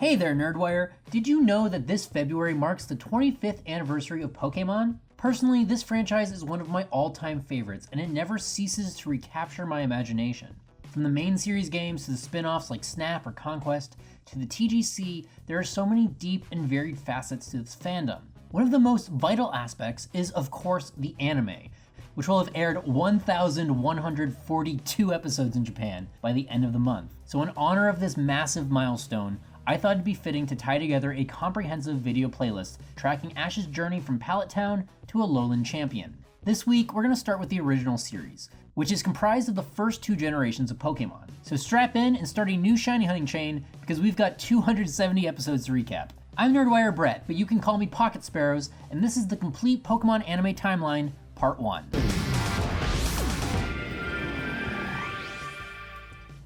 Hey there, Nerdwire! Did you know that this February marks the 25th anniversary of Pokemon? Personally, this franchise is one of my all-time favorites, and it never ceases to recapture my imagination. From the main series games to the spin-offs like Snap or Conquest, to the TGC, there are so many deep and varied facets to this fandom. One of the most vital aspects is, of course, the anime, which will have aired 1,142 episodes in Japan by the end of the month. So in honor of this massive milestone, I thought it'd be fitting to tie together a comprehensive video playlist tracking Ash's journey from Pallet Town to a lowland champion. This week, we're going to start with the original series, which is comprised of the first two generations of Pokemon. So strap in and start a new shiny hunting chain because we've got 270 episodes to recap. I'm Nerdwire Brett, but you can call me Pocket Sparrows, and this is the complete Pokemon anime timeline, Part 1.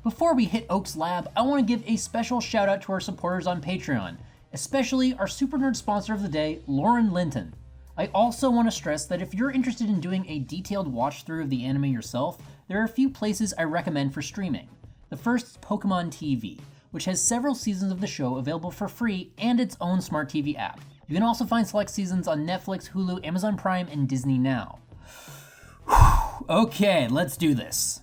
Before we hit Oak's lab, I want to give a special shout out to our supporters on Patreon, especially our Super Nerd sponsor of the day, Lauren Linton. I also want to stress that if you're interested in doing a detailed watch through of the anime yourself, there are a few places I recommend for streaming. The first is Pokemon TV, which has several seasons of the show available for free and its own smart TV app. You can also find select seasons on Netflix, Hulu, Amazon Prime, and Disney Now. Okay, let's do this.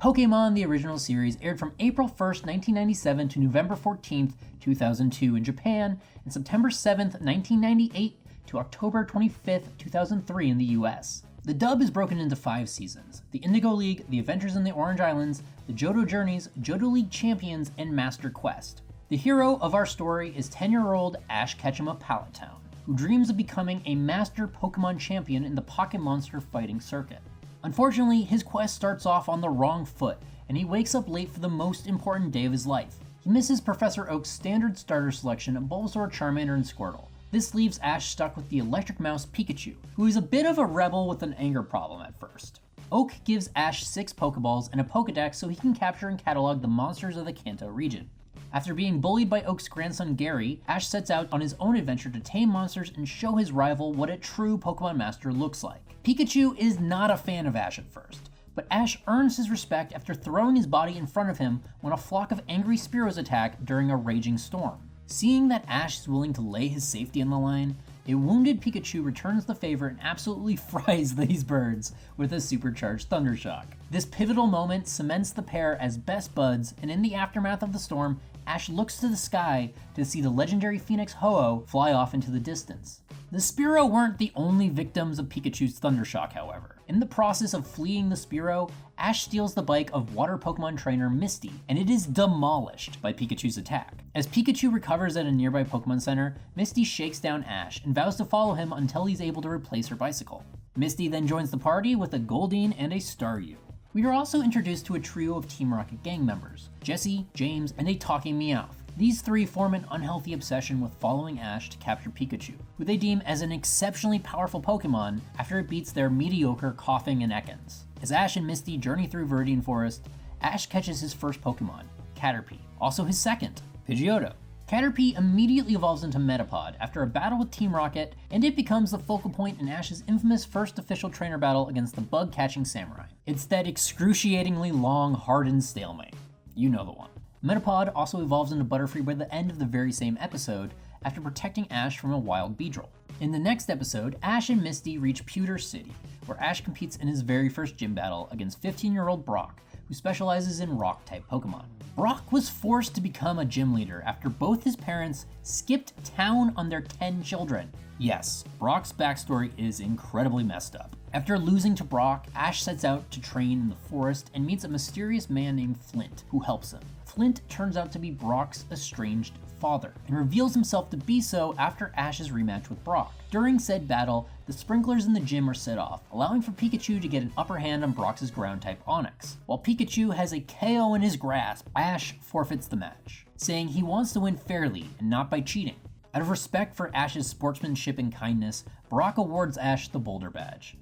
Pokemon, the original series, aired from April 1st, 1997 to November 14th, 2002 in Japan, and September 7th, 1998 to October 25th, 2003 in the US. The dub is broken into 5 seasons: the Indigo League, the Adventures in the Orange Islands, the Johto Journeys, Johto League Champions, and Master Quest. The hero of our story is 10-year-old Ash Ketchum of Pallet Town, who dreams of becoming a master Pokemon champion in the Pocket Monster fighting circuit. Unfortunately, his quest starts off on the wrong foot, and he wakes up late for the most important day of his life. He misses Professor Oak's standard starter selection of Bulbasaur, Charmander, and Squirtle. This leaves Ash stuck with the electric mouse Pikachu, who is a bit of a rebel with an anger problem at first. Oak gives Ash 6 Pokeballs and a Pokedex so he can capture and catalog the monsters of the Kanto region. After being bullied by Oak's grandson Gary, Ash sets out on his own adventure to tame monsters and show his rival what a true Pokemon master looks like. Pikachu is not a fan of Ash at first, but Ash earns his respect after throwing his body in front of him when a flock of angry Spearows attack during a raging storm. Seeing that Ash is willing to lay his safety on the line, a wounded Pikachu returns the favor and absolutely fries these birds with a supercharged Thundershock. This pivotal moment cements the pair as best buds, and in the aftermath of the storm, Ash looks to the sky to see the legendary Phoenix Ho-Oh fly off into the distance. The Spearow weren't the only victims of Pikachu's Thundershock, however. In the process of fleeing the Spearow, Ash steals the bike of water Pokemon trainer Misty, and it is demolished by Pikachu's attack. As Pikachu recovers at a nearby Pokemon Center, Misty shakes down Ash and vows to follow him until he's able to replace her bicycle. Misty then joins the party with a Goldeen and a Staryu. We are also introduced to a trio of Team Rocket gang members: Jesse, James, and a talking Meowth. These 3 form an unhealthy obsession with following Ash to capture Pikachu, who they deem as an exceptionally powerful Pokemon after it beats their mediocre Coughing and Ekans. As Ash and Misty journey through Viridian Forest, Ash catches his first Pokemon, Caterpie, also his second, Pigeotto. Caterpie immediately evolves into Metapod after a battle with Team Rocket, and it becomes the focal point in Ash's infamous first official trainer battle against the bug-catching samurai. It's that excruciatingly long, hardened stalemate. You know the one. Metapod also evolves into Butterfree by the end of the very same episode, after protecting Ash from a wild Beedrill. In the next episode, Ash and Misty reach Pewter City, where Ash competes in his very first gym battle against 15-year-old Brock, who specializes in Rock-type Pokemon. Brock was forced to become a gym leader after both his parents skipped town on their 10 children. Yes, Brock's backstory is incredibly messed up. After losing to Brock, Ash sets out to train in the forest and meets a mysterious man named Flint, who helps him. Flint turns out to be Brock's estranged father, and reveals himself to be so after Ash's rematch with Brock. During said battle, the sprinklers in the gym are set off, allowing for Pikachu to get an upper hand on Brock's ground-type Onix. While Pikachu has a KO in his grasp, Ash forfeits the match, saying he wants to win fairly and not by cheating. Out of respect for Ash's sportsmanship and kindness, Brock awards Ash the Boulder Badge.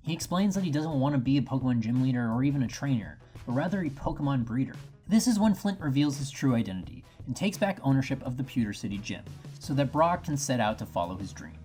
He explains that he doesn't want to be a Pokemon gym leader or even a trainer, but rather a Pokemon breeder. This is when Flint reveals his true identity and takes back ownership of the Pewter City gym, so that Brock can set out to follow his dreams.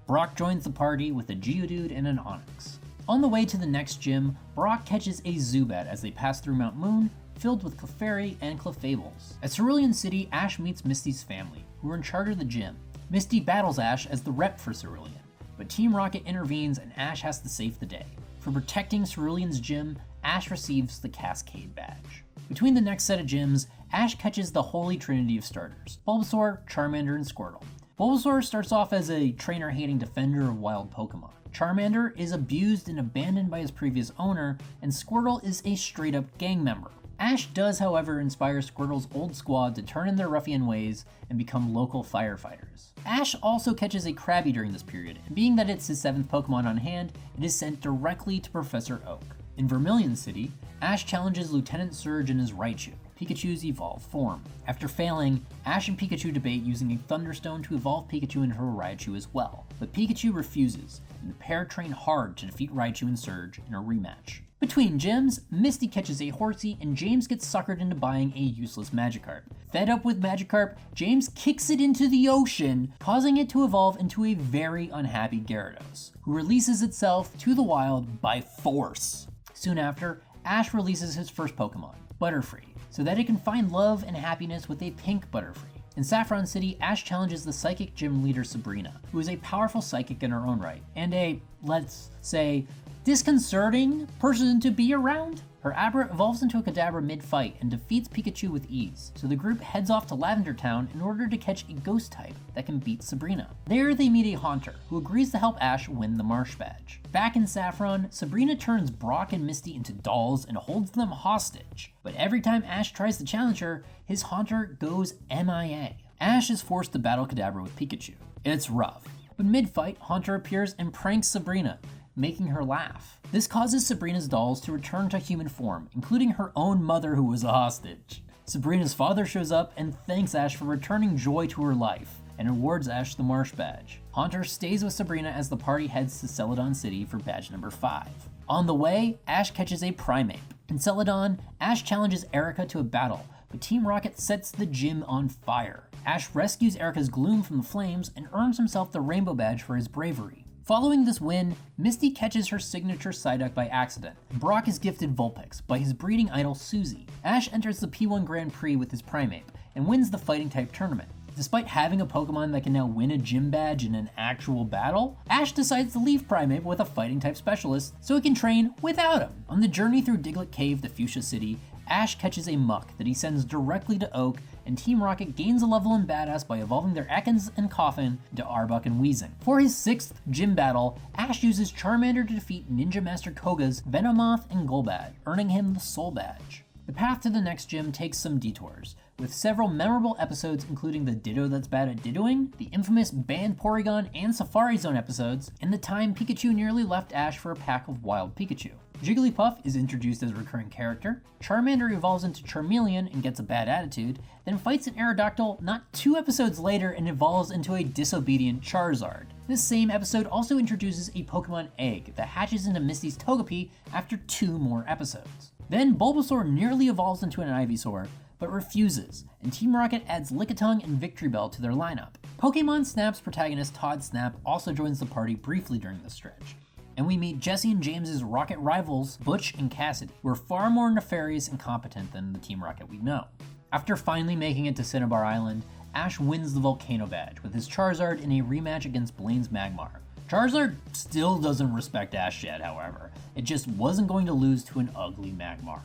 Brock joins the party with a Geodude and an Onix. On the way to the next gym, Brock catches a Zubat as they pass through Mount Moon, filled with Clefairy and Clefables. At Cerulean City, Ash meets Misty's family, who are in charge of the gym. Misty battles Ash as the rep for Cerulean, but Team Rocket intervenes and Ash has to save the day. For protecting Cerulean's gym, Ash receives the Cascade Badge. Between the next set of gyms, Ash catches the holy trinity of starters: Bulbasaur, Charmander, and Squirtle. Bulbasaur starts off as a trainer-hating defender of wild Pokemon. Charmander is abused and abandoned by his previous owner, and Squirtle is a straight-up gang member. Ash does, however, inspire Squirtle's old squad to turn in their ruffian ways and become local firefighters. Ash also catches a Krabby during this period, and being that it's his 7th Pokemon on hand, it is sent directly to Professor Oak. In Vermilion City, Ash challenges Lieutenant Surge in his Raichu, Pikachu's evolved form. After failing, Ash and Pikachu debate using a Thunderstone to evolve Pikachu into a Raichu as well, but Pikachu refuses, and the pair train hard to defeat Raichu and Surge in a rematch. Between gyms, Misty catches a Horsey and James gets suckered into buying a useless Magikarp. Fed up with Magikarp, James kicks it into the ocean, causing it to evolve into a very unhappy Gyarados, who releases itself to the wild by force. Soon after, Ash releases his first Pokemon, Butterfree, so that it can find love and happiness with a pink Butterfree. In Saffron City, Ash challenges the Psychic Gym leader Sabrina, who is a powerful psychic in her own right, and a, let's say, disconcerting person to be around. Her Abra evolves into a Kadabra mid-fight and defeats Pikachu with ease, so the group heads off to Lavender Town in order to catch a ghost type that can beat Sabrina. There they meet a Haunter, who agrees to help Ash win the Marsh Badge. Back in Saffron, Sabrina turns Brock and Misty into dolls and holds them hostage, but every time Ash tries to challenge her, his Haunter goes MIA. Ash is forced to battle Kadabra with Pikachu. It's rough, but mid-fight, Haunter appears and pranks Sabrina, making her laugh. This causes Sabrina's dolls to return to human form, including her own mother who was a hostage. Sabrina's father shows up and thanks Ash for returning joy to her life, and awards Ash the Marsh Badge. Haunter stays with Sabrina as the party heads to Celadon City for badge number 5. On the way, Ash catches a Primeape. In Celadon, Ash challenges Erica to a battle, but Team Rocket sets the gym on fire. Ash rescues Erica's gloom from the flames and earns himself the Rainbow Badge for his bravery. Following this win, Misty catches her signature Psyduck by accident. Brock is gifted Vulpix by his breeding idol Suzy. Ash enters the P1 Grand Prix with his Primeape and wins the fighting type tournament. Despite having a Pokemon that can now win a gym badge in an actual battle, Ash decides to leave Primeape with a fighting type specialist so he can train without him. On the journey through Diglett Cave to Fuchsia City, Ash catches a Muck that he sends directly to Oak, and Team Rocket gains a level in Badass by evolving their Ekans and Coffin into Arbok and Weezing. For his 6th gym battle, Ash uses Charmander to defeat Ninja Master Koga's Venomoth and Golbat, earning him the Soul Badge. The path to the next gym takes some detours, with several memorable episodes including the Ditto That's Bad at Dittoing, the infamous Banned Porygon and Safari Zone episodes, and the time Pikachu nearly left Ash for a pack of wild Pikachu. Jigglypuff is introduced as a recurring character, Charmander evolves into Charmeleon and gets a bad attitude, then fights an Aerodactyl not 2 episodes later and evolves into a disobedient Charizard. This same episode also introduces a Pokemon egg that hatches into Misty's Togepi after 2 more episodes. Then Bulbasaur nearly evolves into an Ivysaur, but refuses, and Team Rocket adds Lickitung and Victreebel to their lineup. Pokemon Snap's protagonist Todd Snap also joins the party briefly during this stretch, and we meet Jesse and James's Rocket rivals, Butch and Cassidy, who are far more nefarious and competent than the Team Rocket we know. After finally making it to Cinnabar Island, Ash wins the Volcano Badge with his Charizard in a rematch against Blaine's Magmar. Charizard still doesn't respect Ash yet, however. It just wasn't going to lose to an ugly Magmar.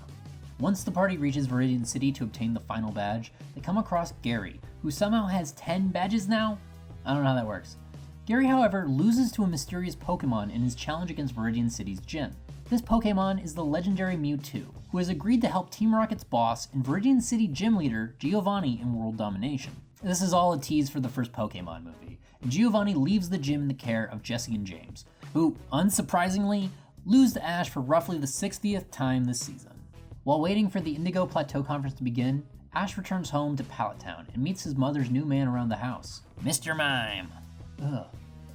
Once the party reaches Viridian City to obtain the final badge, they come across Gary, who somehow has 10 badges now? I don't know how that works. Gary, however, loses to a mysterious Pokemon in his challenge against Viridian City's gym. This Pokemon is the legendary Mewtwo, who has agreed to help Team Rocket's boss and Viridian City gym leader Giovanni in world domination. This is all a tease for the first Pokemon movie, and Giovanni leaves the gym in the care of Jesse and James, who, unsurprisingly, lose to Ash for roughly the 60th time this season. While waiting for the Indigo Plateau Conference to begin, Ash returns home to Pallet Town and meets his mother's new man around the house, Mr. Mime. Ugh,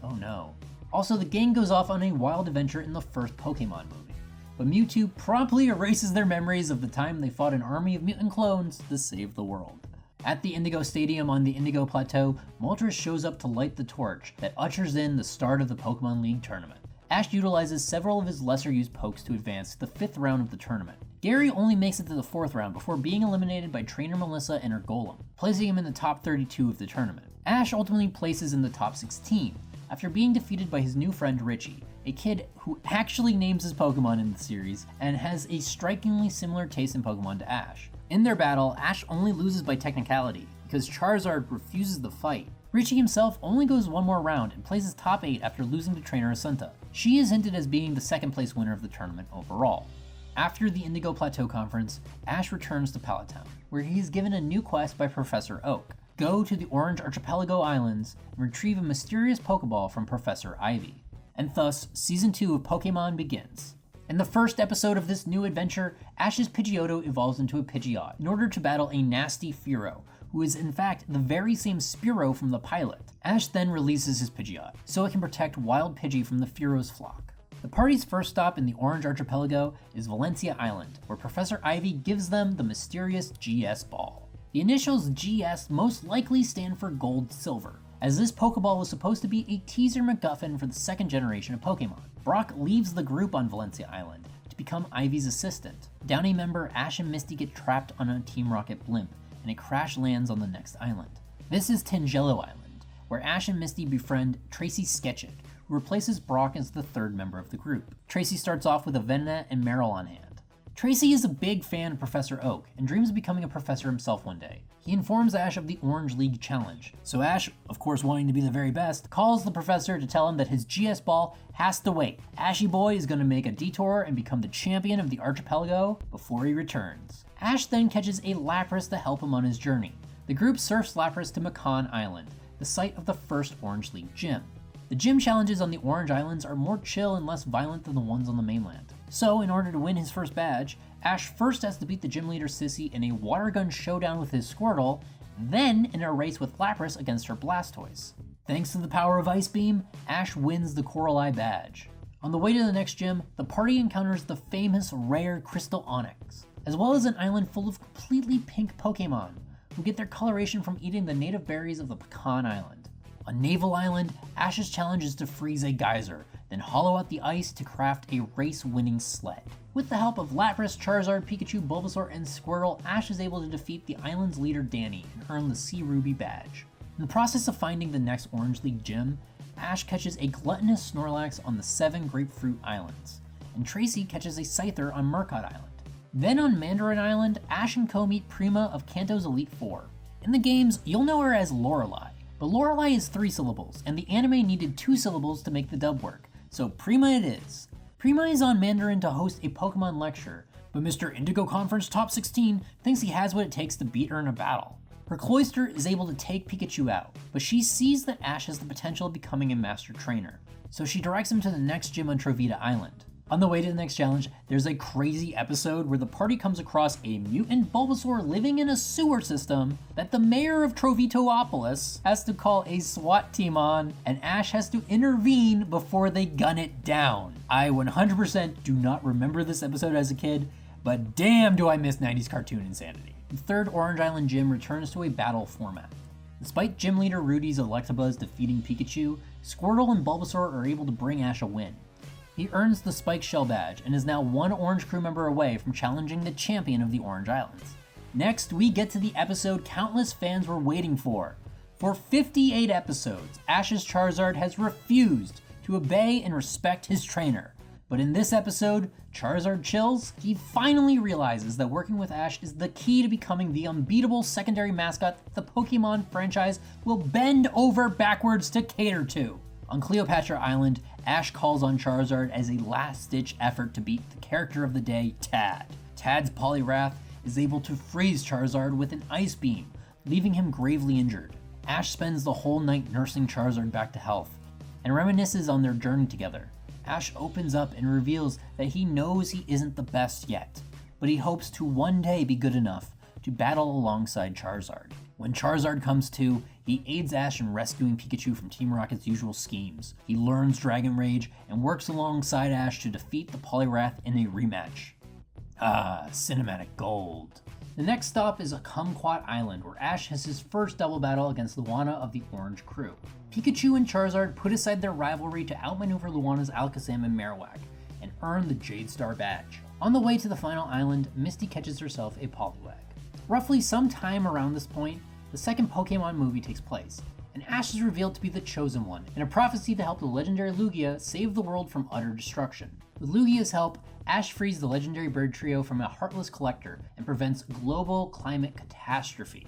oh no. Also, the gang goes off on a wild adventure in the first Pokemon movie, but Mewtwo promptly erases their memories of the time they fought an army of mutant clones to save the world. At the Indigo Stadium on the Indigo Plateau, Moltres shows up to light the torch that ushers in the start of the Pokemon League tournament. Ash utilizes several of his lesser-used pokes to advance to the 5th round of the tournament. Gary only makes it to the 4th round before being eliminated by trainer Melissa and her Golem, placing him in the top 32 of the tournament. Ash ultimately places in the top 16, after being defeated by his new friend Richie, a kid who actually names his Pokemon in the series and has a strikingly similar taste in Pokemon to Ash. In their battle, Ash only loses by technicality, because Charizard refuses the fight. Richie himself only goes one more round and places top 8 after losing to trainer Asunta. She is hinted as being the 2nd place winner of the tournament overall. After the Indigo Plateau Conference, Ash returns to Pallet Town, where he is given a new quest by Professor Oak. Go to the Orange Archipelago Islands and retrieve a mysterious Pokeball from Professor Ivy. And thus, Season 2 of Pokemon begins. In the first episode of this new adventure, Ash's Pigeotto evolves into a Pidgeot in order to battle a nasty Fearow, who is in fact the very same Spearow from the pilot. Ash then releases his Pidgeot, so it can protect wild Pidgey from the Fearow's flock. The party's first stop in the Orange Archipelago is Valencia Island, where Professor Ivy gives them the mysterious GS Ball. The initials GS most likely stand for Gold Silver, as this Pokeball was supposed to be a teaser MacGuffin for the 2nd generation of Pokemon. Brock leaves the group on Valencia Island to become Ivy's assistant. Downy member Ash and Misty get trapped on a Team Rocket blimp, and a crash lands on the next island. This is Tangelo Island, where Ash and Misty befriend Tracy Sketchit, who replaces Brock as the 3rd member of the group. Tracy starts off with a Venonat and Meryl on hand. Tracy is a big fan of Professor Oak and dreams of becoming a professor himself one day. He informs Ash of the Orange League Challenge, so Ash, of course wanting to be the very best, calls the professor to tell him that his GS Ball has to wait. Ashy Boy is going to make a detour and become the champion of the archipelago before he returns. Ash then catches a Lapras to help him on his journey. The group surfs Lapras to Macan Island, the site of the first Orange League gym. The gym challenges on the Orange Islands are more chill and less violent than the ones on the mainland. So, in order to win his first badge, Ash first has to beat the gym leader Sissy in a water gun showdown with his Squirtle, then in a race with Lapras against her Blastoise. Thanks to the power of Ice Beam, Ash wins the Coral Eye badge. On the way to the next gym, the party encounters the famous rare Crystal Onyx, as well as an island full of completely pink Pokemon, who get their coloration from eating the native berries of the Pecan Island. On Naval Island, Ash's challenge is to freeze a geyser, then hollow out the ice to craft a race-winning sled. With the help of Lapras, Charizard, Pikachu, Bulbasaur, and Squirtle, Ash is able to defeat the island's leader Danny and earn the Sea Ruby badge. In the process of finding the next Orange League gym, Ash catches a gluttonous Snorlax on the 7 Grapefruit Islands, and Tracy catches a Scyther on Murcott Island. Then on Mandarin Island, Ash and Co meet Prima of Kanto's Elite Four. In the games, you'll know her as Lorelei, but Lorelei is 3 syllables, and the anime needed 2 syllables to make the dub work, so Prima it is. Prima is on Mandarin to host a Pokemon lecture, but Mr. Indigo Conference Top 16 thinks he has what it takes to beat her in a battle. Her Cloyster is able to take Pikachu out, but she sees that Ash has the potential of becoming a master trainer, so she directs him to the next gym on Trovita Island. On the way to the next challenge, there's a crazy episode where the party comes across a mutant Bulbasaur living in a sewer system that the mayor of Trovitopolis has to call a SWAT team on, and Ash has to intervene before they gun it down. I 100% do not remember this episode as a kid, but damn do I miss 90s cartoon insanity. The 3rd Orange Island gym returns to a battle format. Despite gym leader Rudy's Electabuzz defeating Pikachu, Squirtle and Bulbasaur are able to bring Ash a win. He earns the Spike Shell badge and is now 1 Orange crew member away from challenging the champion of the Orange Islands. Next, we get to the episode countless fans were waiting for. For 58 episodes, Ash's Charizard has refused to obey and respect his trainer. But in this episode, Charizard chills. He finally realizes that working with Ash is the key to becoming the unbeatable secondary mascot the Pokemon franchise will bend over backwards to cater to. On Cleopatra Island, Ash calls on Charizard as a last-ditch effort to beat the character of the day, Tad. Tad's Poliwrath is able to freeze Charizard with an Ice Beam, leaving him gravely injured. Ash spends the whole night nursing Charizard back to health, and reminisces on their journey together. Ash opens up and reveals that he knows he isn't the best yet, but he hopes to one day be good enough to battle alongside Charizard. When Charizard comes to, he aids Ash in rescuing Pikachu from Team Rocket's usual schemes. He learns Dragon Rage and works alongside Ash to defeat the Poliwrath in a rematch. Ah, cinematic gold. The next stop is a Kumquat Island, where Ash has his first double battle against Luana of the Orange crew. Pikachu and Charizard put aside their rivalry to outmaneuver Luana's Alakazam and Marowak, and earn the Jade Star badge. On the way to the final island, Misty catches herself a Poliwag. Roughly sometime around this point, the second Pokemon movie takes place, and Ash is revealed to be the Chosen One, in a prophecy to help the legendary Lugia save the world from utter destruction. With Lugia's help, Ash frees the legendary bird trio from a heartless collector and prevents global climate catastrophe.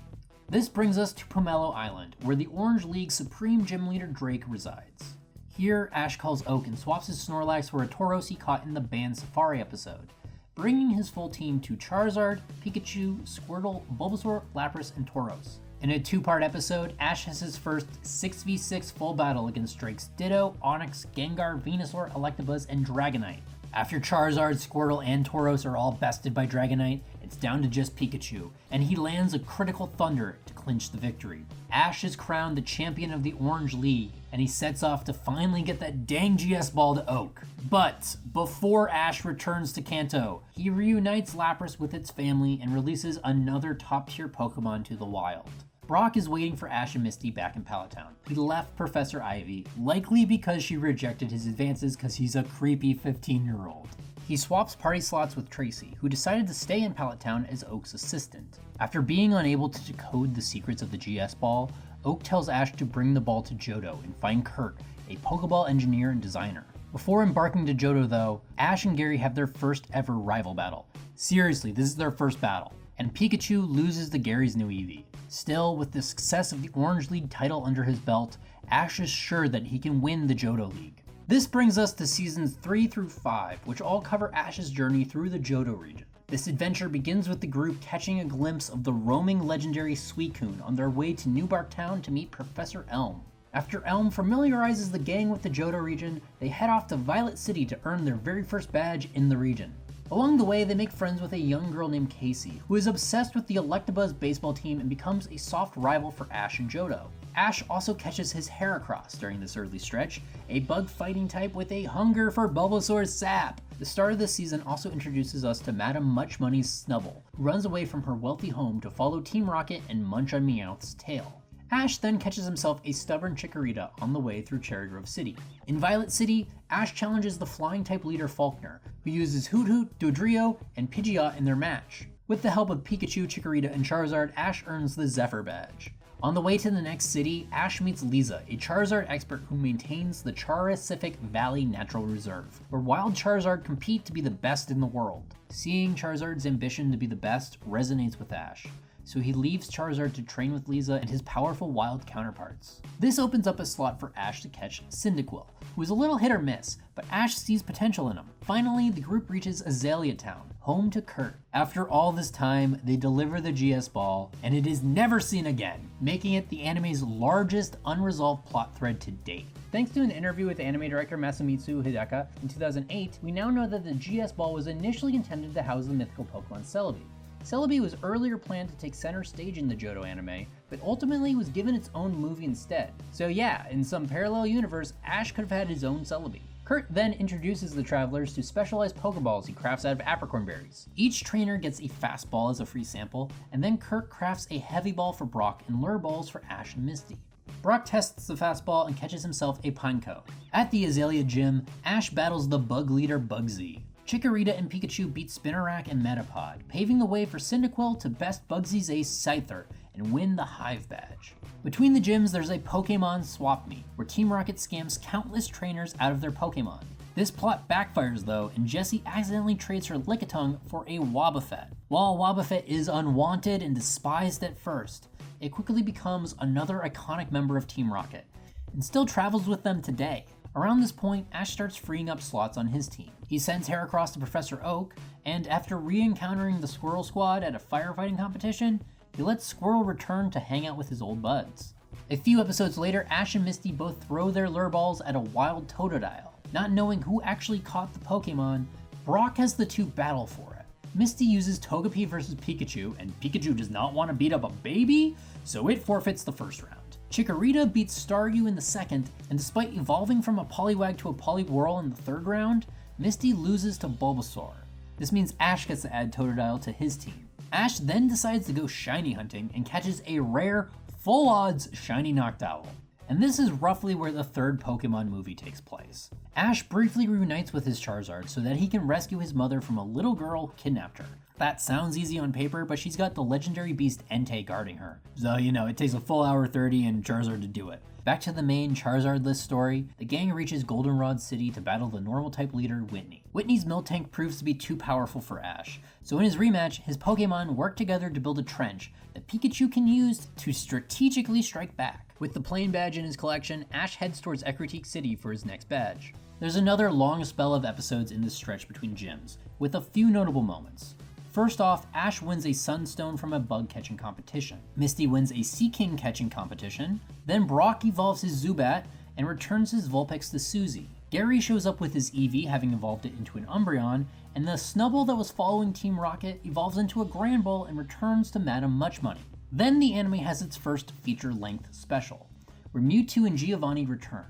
This brings us to Pomelo Island, where the Orange League Supreme Gym Leader Drake resides. Here, Ash calls Oak and swaps his Snorlax for a Tauros he caught in the banned Safari episode, bringing his full team to Charizard, Pikachu, Squirtle, Bulbasaur, Lapras, and Tauros. In a two-part episode, Ash has his first 6v6 full battle against Drake's Ditto, Onix, Gengar, Venusaur, Electabuzz, and Dragonite. After Charizard, Squirtle, and Tauros are all bested by Dragonite, it's down to just Pikachu, and he lands a critical Thunder to clinch the victory. Ash is crowned the champion of the Orange League, and he sets off to finally get that dang GS ball to Oak. But before Ash returns to Kanto, he reunites Lapras with its family and releases another top-tier Pokemon to the wild. Brock is waiting for Ash and Misty back in Pallet Town. He left Professor Ivy, likely because she rejected his advances because he's a creepy 15-year-old. He swaps party slots with Tracy, who decided to stay in Pallet Town as Oak's assistant. After being unable to decode the secrets of the GS ball, Oak tells Ash to bring the ball to Johto and find Kurt, a Pokeball engineer and designer. Before embarking to Johto though, Ash and Gary have their first ever rival battle. Seriously, this is their first battle, and Pikachu loses to Gary's new Eevee. Still, with the success of the Orange League title under his belt, Ash is sure that he can win the Johto League. This brings us to seasons 3 through 5, which all cover Ash's journey through the Johto region. This adventure begins with the group catching a glimpse of the roaming legendary Suicune on their way to Newbark Town to meet Professor Elm. After Elm familiarizes the gang with the Johto region, they head off to Violet City to earn their very first badge in the region. Along the way, they make friends with a young girl named Casey, who is obsessed with the Electabuzz baseball team and becomes a soft rival for Ash and Johto. Ash also catches his Heracross during this early stretch, a bug-fighting type with a hunger for Bulbasaur's sap. The start of this season also introduces us to Madame Much Money's Snubbull, who runs away from her wealthy home to follow Team Rocket and munch on Meowth's tail. Ash then catches himself a stubborn Chikorita on the way through Cherry Grove City. In Violet City, Ash challenges the flying-type leader Faulkner, who uses Hoot Hoot, Dodrio, and Pidgeot in their match. With the help of Pikachu, Chikorita, and Charizard, Ash earns the Zephyr badge. On the way to the next city, Ash meets Lisa, a Charizard expert who maintains the Charicific Valley Natural Reserve, where wild Charizard compete to be the best in the world. Seeing Charizard's ambition to be the best resonates with Ash, so he leaves Charizard to train with Lisa and his powerful wild counterparts. This opens up a slot for Ash to catch Cyndaquil, who is a little hit or miss, but Ash sees potential in him. Finally, the group reaches Azalea Town, home to Kurt. After all this time, they deliver the GS ball, and it is never seen again, making it the anime's largest unresolved plot thread to date. Thanks to an interview with anime director Masamitsu Hidaka in 2008, we now know that the GS ball was initially intended to house the mythical Pokemon Celebi. Celebi was earlier planned to take center stage in the Johto anime, but ultimately was given its own movie instead. So yeah, in some parallel universe, Ash could have had his own Celebi. Kurt then introduces the travelers to specialized Pokeballs he crafts out of apricorn berries. Each trainer gets a fastball as a free sample, and then Kurt crafts a heavy ball for Brock and lure balls for Ash and Misty. Brock tests the fastball and catches himself a Pineco. At the Azalea Gym, Ash battles the bug leader Bugsy. Chikorita and Pikachu beat Spinarak and Metapod, paving the way for Cyndaquil to best Bugsy's ace Scyther and win the Hive badge. Between the gyms, there's a Pokemon swap meet, where Team Rocket scams countless trainers out of their Pokemon. This plot backfires though, and Jessie accidentally trades her Lickitung for a Wobbuffet. While Wobbuffet is unwanted and despised at first, it quickly becomes another iconic member of Team Rocket, and still travels with them today. Around this point, Ash starts freeing up slots on his team. He sends Heracross to Professor Oak, and after re-encountering the Squirrel Squad at a firefighting competition, he lets Squirrel return to hang out with his old buds. A few episodes later, Ash and Misty both throw their lure balls at a wild Totodile. Not knowing who actually caught the Pokemon, Brock has the two battle for it. Misty uses Togepi versus Pikachu, and Pikachu does not want to beat up a baby, so it forfeits the first round. Chikorita beats Staryu in the second, and despite evolving from a Poliwag to a Poliwhirl in the third round, Misty loses to Bulbasaur. This means Ash gets to add Totodile to his team. Ash then decides to go shiny hunting and catches a rare, full odds shiny Noctowl. and this is roughly where the third Pokemon movie takes place. Ash briefly reunites with his Charizard so that he can rescue his mother from a little girl who kidnapped her. That sounds easy on paper, but she's got the legendary beast Entei guarding her. So, it takes a full hour 30 and Charizard to do it. Back to the main Charizard-less story, the gang reaches Goldenrod City to battle the normal-type leader, Whitney. Whitney's Miltank proves to be too powerful for Ash, so in his rematch, his Pokemon work together to build a trench that Pikachu can use to strategically strike back. With the plain badge in his collection, Ash heads towards Ecruteak City for his next badge. There's another long spell of episodes in this stretch between gyms, with a few notable moments. First off, Ash wins a Sunstone from a bug catching competition. Misty wins a Sea King catching competition. Then Brock evolves his Zubat and returns his Vulpix to Suzy. Gary shows up with his Eevee, having evolved it into an Umbreon, and the Snubbull that was following Team Rocket evolves into a Granbull and returns to Madame Muchmoney. Then the anime has its first feature-length special, where Mewtwo and Giovanni return.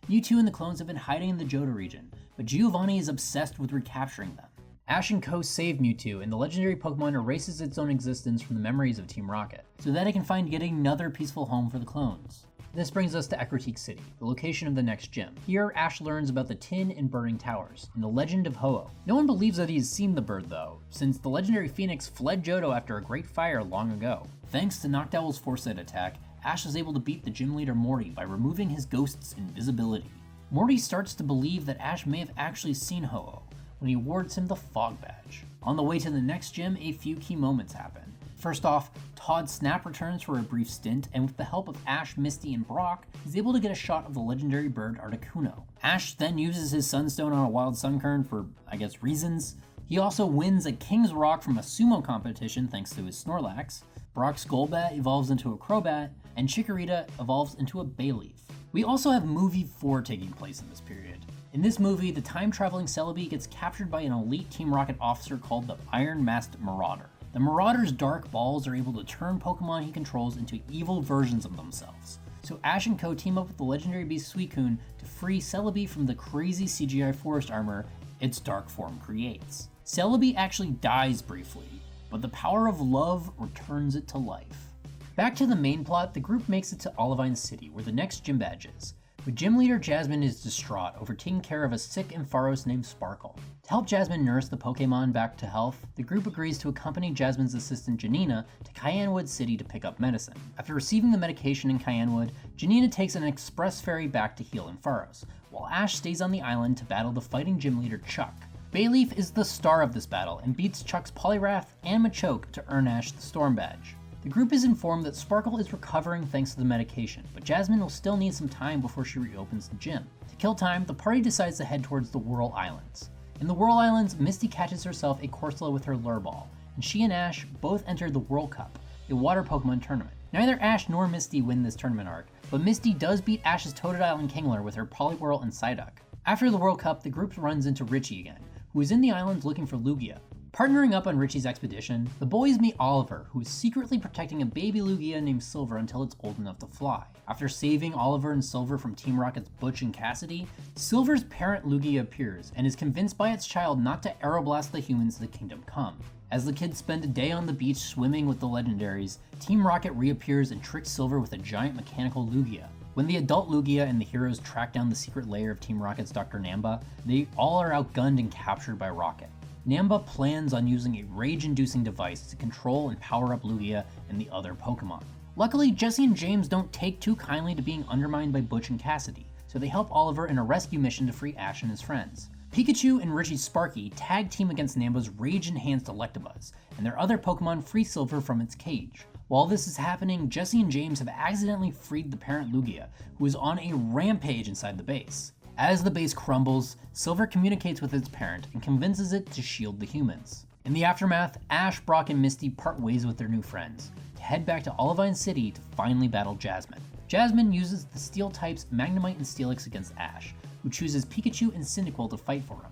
Mewtwo and the clones have been hiding in the Johto region, but Giovanni is obsessed with recapturing them. Ash and Co. save Mewtwo, and the legendary Pokemon erases its own existence from the memories of Team Rocket, so that it can find yet another peaceful home for the clones. This brings us to Ecruteak City, the location of the next gym. Here, Ash learns about the Tin and Burning Towers, and the legend of Ho-Oh. No one believes that he has seen the bird though, since the legendary Phoenix fled Johto after a great fire long ago. Thanks to Noctowl's Foresight attack, Ash is able to beat the gym leader Morty by removing his ghost's invisibility. Morty starts to believe that Ash may have actually seen Ho-Oh, when he awards him the Fog Badge. On the way to the next gym, a few key moments happen. First off, Todd Snap returns for a brief stint, and with the help of Ash, Misty, and Brock, he's able to get a shot of the legendary bird Articuno. Ash then uses his Sunstone on a Wild Sunkern for, reasons. He also wins a King's Rock from a sumo competition thanks to his Snorlax. Brock's Golbat evolves into a Crobat, and Chikorita evolves into a Bayleaf. We also have Movie 4 taking place in this period. In this movie, the time-traveling Celebi gets captured by an elite Team Rocket officer called the Iron Masked Marauder. The Marauder's dark balls are able to turn Pokemon he controls into evil versions of themselves. So Ash and Co. team up with the legendary beast Suicune to free Celebi from the crazy CGI forest armor its dark form creates. Celebi actually dies briefly, but the power of love returns it to life. Back to the main plot, the group makes it to Olivine City, where the next gym badge is. But gym leader Jasmine is distraught over taking care of a sick Ampharos named Sparkle. To help Jasmine nurse the Pokemon back to health, the group agrees to accompany Jasmine's assistant Janina to Cyanwood City to pick up medicine. After receiving the medication in Cyanwood, Janina takes an express ferry back to heal Ampharos, while Ash stays on the island to battle the fighting gym leader Chuck. Bayleaf is the star of this battle and beats Chuck's Poliwrath and Machoke to earn Ash the Storm Badge. The group is informed that Sparkle is recovering thanks to the medication, but Jasmine will still need some time before she reopens the gym. To kill time, the party decides to head towards the Whirl Islands. In the Whirl Islands, Misty catches herself a Corsola with her Lure Ball, and she and Ash both enter the Whirl Cup, a water Pokemon tournament. Neither Ash nor Misty win this tournament arc, but Misty does beat Ash's Totodile and Kingler with her Poliwhirl and Psyduck. After the World Cup, the group runs into Richie again, who is in the islands looking for Lugia. Partnering up on Richie's expedition, the boys meet Oliver, who is secretly protecting a baby Lugia named Silver until it's old enough to fly. After saving Oliver and Silver from Team Rocket's Butch and Cassidy, Silver's parent Lugia appears and is convinced by its child not to aeroblast the humans to the Kingdom Come. As the kids spend a day on the beach swimming with the legendaries, Team Rocket reappears and tricks Silver with a giant mechanical Lugia. When the adult Lugia and the heroes track down the secret lair of Team Rocket's Dr. Namba, they all are outgunned and captured by Rocket. Namba plans on using a rage-inducing device to control and power up Lugia and the other Pokemon. Luckily, Jesse and James don't take too kindly to being undermined by Butch and Cassidy, so they help Oliver in a rescue mission to free Ash and his friends. Pikachu and Richie Sparky tag team against Namba's rage-enhanced Electabuzz, and their other Pokemon free Silver from its cage. While this is happening, Jesse and James have accidentally freed the parent Lugia, who is on a rampage inside the base. As the base crumbles, Silver communicates with its parent and convinces it to shield the humans. In the aftermath, Ash, Brock, and Misty part ways with their new friends, to head back to Olivine City to finally battle Jasmine. Jasmine uses the Steel types Magnemite and Steelix against Ash, who chooses Pikachu and Cyndaquil to fight for him.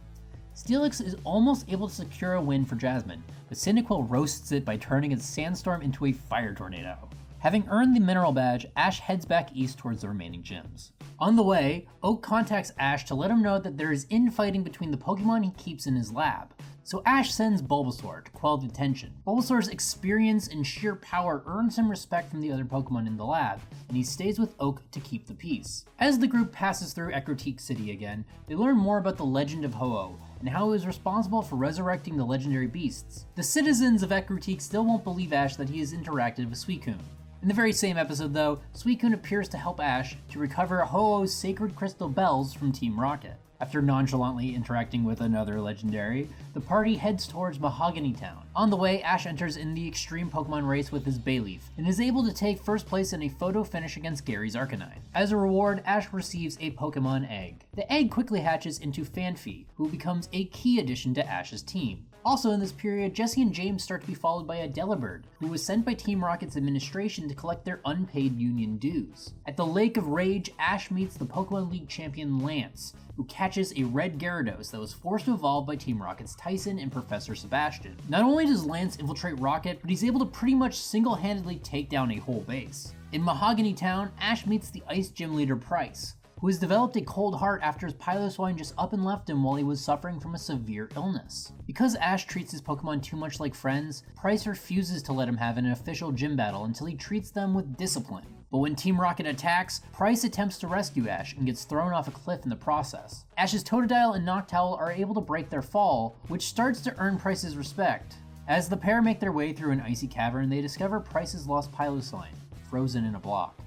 Steelix is almost able to secure a win for Jasmine, but Cyndaquil roasts it by turning its Sandstorm into a fire tornado. Having earned the Mineral Badge, Ash heads back east towards the remaining gyms. On the way, Oak contacts Ash to let him know that there is infighting between the Pokemon he keeps in his lab, So Ash sends Bulbasaur to quell the tension. Bulbasaur's experience and sheer power earns him respect from the other Pokemon in the lab, and he stays with Oak to keep the peace. As the group passes through Ecruteak City again, they learn more about the legend of Ho-Oh, and how he was responsible for resurrecting the legendary beasts. The citizens of Ecruteak still won't believe Ash that he has interacted with Suicune. In the very same episode though, Suicune appears to help Ash to recover Ho-Oh's sacred crystal bells from Team Rocket. After nonchalantly interacting with another legendary, the party heads towards Mahogany Town. On the way, Ash enters in the Extreme Pokemon race with his Bayleaf, and is able to take first place in a photo finish against Gary's Arcanine. As a reward, Ash receives a Pokemon egg. The egg quickly hatches into Fanfi, who becomes a key addition to Ash's team. Also in this period, Jessie and James start to be followed by a Delibird, who was sent by Team Rocket's administration to collect their unpaid union dues. At the Lake of Rage, Ash meets the Pokemon League champion Lance, who catches a red Gyarados that was forced to evolve by Team Rocket's Tyson and Professor Sebastian. Not only does Lance infiltrate Rocket, but he's able to pretty much single-handedly take down a whole base. In Mahogany Town, Ash meets the Ice Gym leader Price, who has developed a cold heart after his Piloswine just up and left him while he was suffering from a severe illness. Because Ash treats his Pokemon too much like friends, Price refuses to let him have an official gym battle until he treats them with discipline. But when Team Rocket attacks, Price attempts to rescue Ash and gets thrown off a cliff in the process. Ash's Totodile and Noctowl are able to break their fall, which starts to earn Price's respect. As the pair make their way through an icy cavern, they discover Price's lost Piloswine, frozen in a block.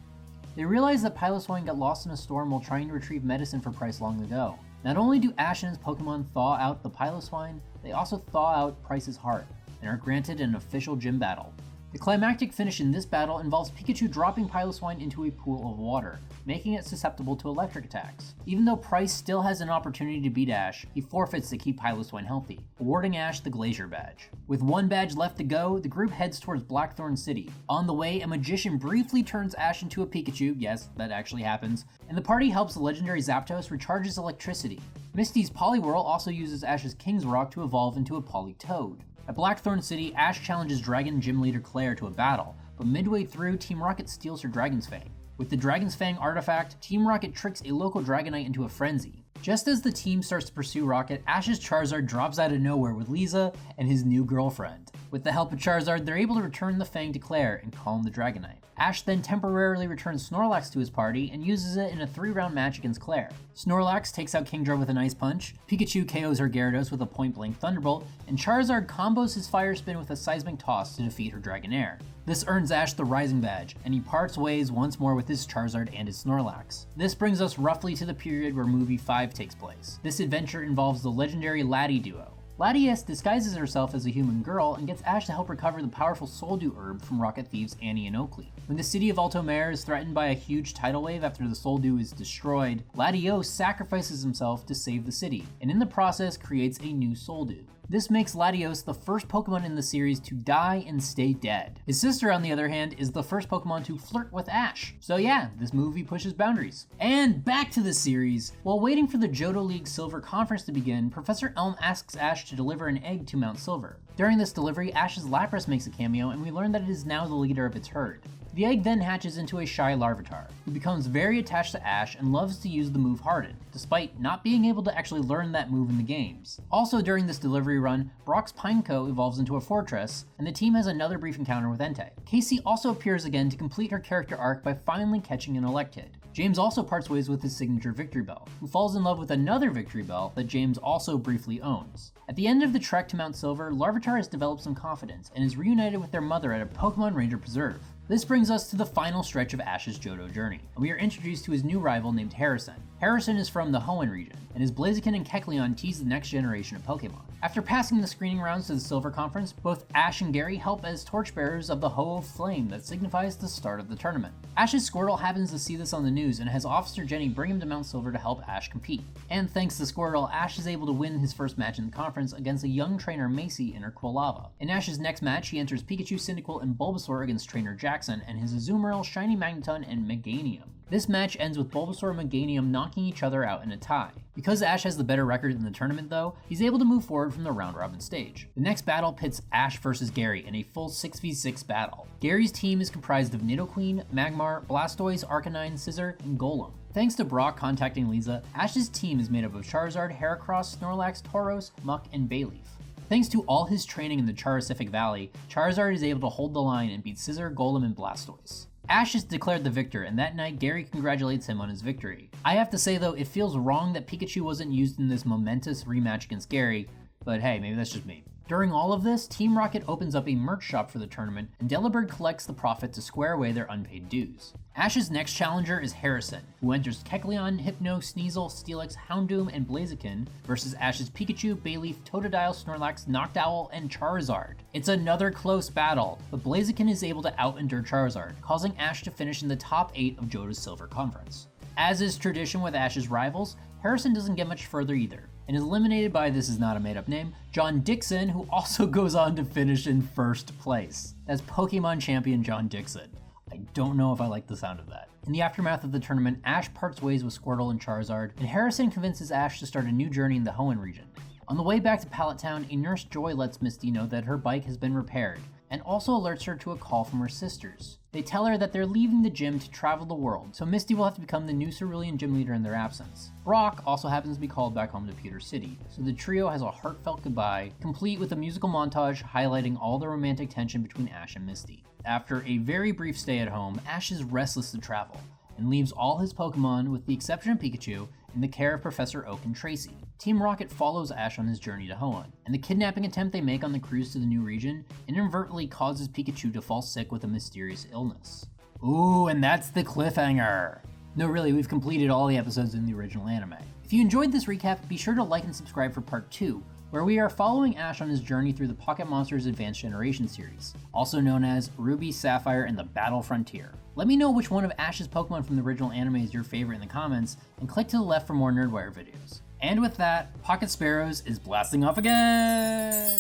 They realize that Piloswine got lost in a storm while trying to retrieve medicine for Price long ago. Not only do Ash and his Pokemon thaw out the Piloswine, they also thaw out Price's heart, and are granted an official gym battle. The climactic finish in this battle involves Pikachu dropping Piloswine into a pool of water, making it susceptible to electric attacks. Even though Price still has an opportunity to beat Ash, he forfeits to keep Piloswine healthy, awarding Ash the Glacier Badge. With one badge left to go, the group heads towards Blackthorn City. On the way, a magician briefly turns Ash into a Pikachu, yes, that actually happens, and the party helps the legendary Zapdos recharge his electricity. Misty's Poliwhirl also uses Ash's King's Rock to evolve into a Politoed. At Blackthorn City, Ash challenges Dragon Gym Leader Claire to a battle, but midway through, Team Rocket steals her Dragon's Fang. With the Dragon's Fang artifact, Team Rocket tricks a local Dragonite into a frenzy. Just as the team starts to pursue Rocket, Ash's Charizard drops out of nowhere with Lisa and his new girlfriend. With the help of Charizard, they're able to return the Fang to Claire and calm the Dragonite. Ash then temporarily returns Snorlax to his party and uses it in a 3-round match against Claire. Snorlax takes out Kingdra with an Ice Punch, Pikachu KOs her Gyarados with a point-blank Thunderbolt, and Charizard combos his Fire Spin with a Seismic Toss to defeat her Dragonair. This earns Ash the Rising Badge, and he parts ways once more with his Charizard and his Snorlax. This brings us roughly to the period where Movie 5 takes place. This adventure involves the legendary Laddie duo. Latias disguises herself as a human girl and gets Ash to help recover the powerful Soul Dew herb from Rocket Thieves Annie and Oakley. When the city of Altomare is threatened by a huge tidal wave after the Soul Dew is destroyed, Latios sacrifices himself to save the city, and in the process creates a new Soul Dew. This makes Latios the first Pokemon in the series to die and stay dead. His sister, on the other hand, is the first Pokemon to flirt with Ash. So yeah, this movie pushes boundaries. And back to the series. While waiting for the Johto League Silver Conference to begin, Professor Elm asks Ash to deliver an egg to Mount Silver. During this delivery, Ash's Lapras makes a cameo, and we learn that it is now the leader of its herd. The egg then hatches into a shy Larvitar, who becomes very attached to Ash and loves to use the move Harden, despite not being able to actually learn that move in the games. Also during this delivery run, Brock's Pineco evolves into a Fortress, and the team has another brief encounter with Entei. Casey also appears again to complete her character arc by finally catching an Elected. James also parts ways with his signature Victory Bell, who falls in love with another Victory Bell that James also briefly owns. At the end of the trek to Mount Silver, Larvitar has developed some confidence and is reunited with their mother at a Pokemon Ranger Preserve. This brings us to the final stretch of Ash's Johto journey, and we are introduced to his new rival named Harrison. Harrison is from the Hoenn region, and his Blaziken and Kecleon tease the next generation of Pokemon. After passing the screening rounds to the Silver Conference, both Ash and Gary help as torchbearers of the Hoe of Flame that signifies the start of the tournament. Ash's Squirtle happens to see this on the news and has Officer Jenny bring him to Mount Silver to help Ash compete. And thanks to Squirtle, Ash is able to win his first match in the conference against a young trainer Macy in her Quilava. In Ash's next match, he enters Pikachu, Cyndaquil, and Bulbasaur against trainer Jackson and his Azumarill, Shiny Magneton, and Meganium. This match ends with Bulbasaur and Meganium knocking each other out in a tie. Because Ash has the better record in the tournament though, he's able to move forward from the round robin stage. The next battle pits Ash versus Gary in a full 6v6 battle. Gary's team is comprised of Nidoqueen, Magmar, Blastoise, Arcanine, Scizor, and Golem. Thanks to Brock contacting Lisa, Ash's team is made up of Charizard, Heracross, Snorlax, Tauros, Muck, and Bayleaf. Thanks to all his training in the Charizard Valley, Charizard is able to hold the line and beat Scizor, Golem, and Blastoise. Ash is declared the victor, and that night Gary congratulates him on his victory. I have to say though, it feels wrong that Pikachu wasn't used in this momentous rematch against Gary, but hey, maybe that's just me. During all of this, Team Rocket opens up a merch shop for the tournament, and Delibird collects the profit to square away their unpaid dues. Ash's next challenger is Harrison, who enters Kecleon, Hypno, Sneasel, Steelix, Houndoom, and Blaziken versus Ash's Pikachu, Bayleaf, Totodile, Snorlax, Noctowl, and Charizard. It's another close battle, but Blaziken is able to out-endure Charizard, causing Ash to finish in the top 8 of Johto's Silver Conference. As is tradition with Ash's rivals, Harrison doesn't get much further either, and is eliminated by, this is not a made-up name, John Dixon, who also goes on to finish in first place. That's Pokemon champion John Dixon. I don't know if I like the sound of that. In the aftermath of the tournament, Ash parts ways with Squirtle and Charizard, and Harrison convinces Ash to start a new journey in the Hoenn region. On the way back to Pallet Town, a Nurse Joy lets Misty know that her bike has been repaired, and also alerts her to a call from her sisters. They tell her that they're leaving the gym to travel the world, so Misty will have to become the new Cerulean gym leader in their absence. Brock also happens to be called back home to Pewter City, so the trio has a heartfelt goodbye, complete with a musical montage highlighting all the romantic tension between Ash and Misty. After a very brief stay at home, Ash is restless to travel, and leaves all his Pokemon, with the exception of Pikachu, in the care of Professor Oak and Tracy. Team Rocket follows Ash on his journey to Hoenn, and the kidnapping attempt they make on the cruise to the new region inadvertently causes Pikachu to fall sick with a mysterious illness. Ooh, and that's the cliffhanger! No, really, we've completed all the episodes in the original anime. If you enjoyed this recap, be sure to like and subscribe for part 2, where we are following Ash on his journey through the Pocket Monsters Advanced Generation series, also known as Ruby, Sapphire, and the Battle Frontier. Let me know which one of Ash's Pokemon from the original anime is your favorite in the comments, and click to the left for more Nerdwire videos. And with that, Pocket Sparrows is blasting off again!